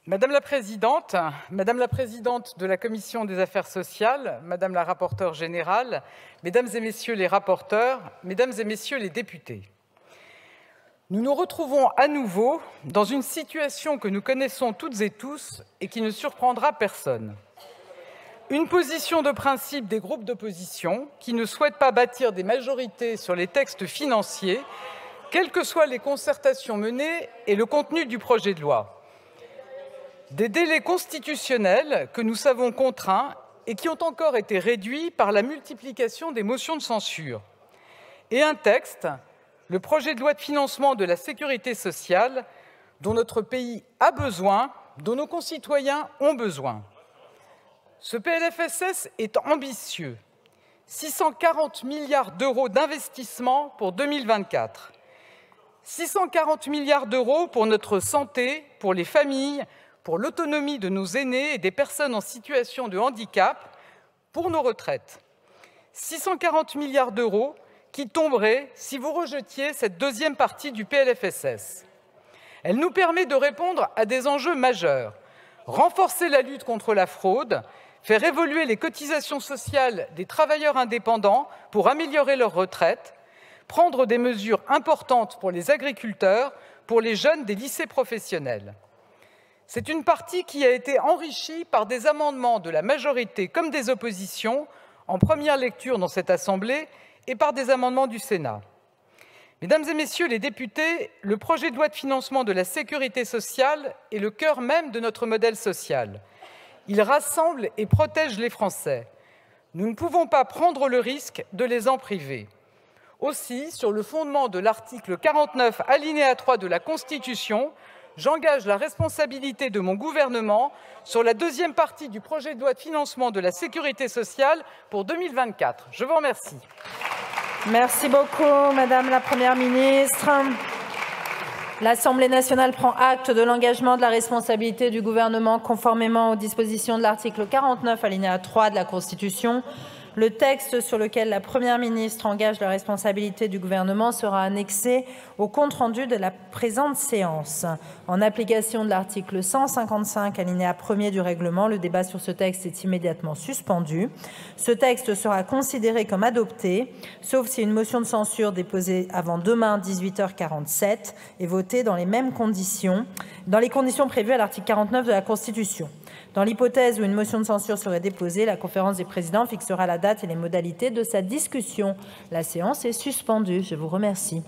Madame la Présidente de la Commission des Affaires sociales, Madame la rapporteure générale, Mesdames et Messieurs les rapporteurs, Mesdames et Messieurs les députés. Nous nous retrouvons à nouveau dans une situation que nous connaissons toutes et tous et qui ne surprendra personne. Une position de principe des groupes d'opposition qui ne souhaitent pas bâtir des majorités sur les textes financiers, quelles que soient les concertations menées et le contenu du projet de loi. Des délais constitutionnels que nous savons contraints et qui ont encore été réduits par la multiplication des motions de censure. Et un texte, le projet de loi de financement de la sécurité sociale, dont notre pays a besoin, dont nos concitoyens ont besoin. Ce PLFSS est ambitieux. 640 milliards d'euros d'investissement pour 2024. 640 milliards d'euros pour notre santé, pour les familles, pour l'autonomie de nos aînés et des personnes en situation de handicap, pour nos retraites. 640 milliards d'euros qui tomberaient si vous rejetiez cette deuxième partie du PLFSS. Elle nous permet de répondre à des enjeux majeurs, renforcer la lutte contre la fraude, faire évoluer les cotisations sociales des travailleurs indépendants pour améliorer leurs retraites, prendre des mesures importantes pour les agriculteurs, pour les jeunes des lycées professionnels. C'est une partie qui a été enrichie par des amendements de la majorité comme des oppositions, en première lecture dans cette Assemblée, et par des amendements du Sénat. Mesdames et Messieurs les députés, le projet de loi de financement de la sécurité sociale est le cœur même de notre modèle social. Il rassemble et protège les Français. Nous ne pouvons pas prendre le risque de les en priver. Aussi, sur le fondement de l'article 49, alinéa 3 de la Constitution, j'engage la responsabilité de mon gouvernement sur la deuxième partie du projet de loi de financement de la sécurité sociale pour 2024. Je vous remercie. Merci beaucoup, Madame la Première ministre. L'Assemblée nationale prend acte de l'engagement de la responsabilité du gouvernement conformément aux dispositions de l'article 49, alinéa 3 de la Constitution. Le texte sur lequel la Première ministre engage la responsabilité du gouvernement sera annexé au compte-rendu de la présente séance. En application de l'article 155, alinéa 1er du règlement, le débat sur ce texte est immédiatement suspendu. Ce texte sera considéré comme adopté, sauf si une motion de censure déposée avant demain 18h47 est votée dans les mêmes conditions, dans les conditions prévues à l'article 49 de la Constitution. Dans l'hypothèse où une motion de censure serait déposée, la conférence des présidents fixera la date et les modalités de sa discussion. La séance est suspendue. Je vous remercie.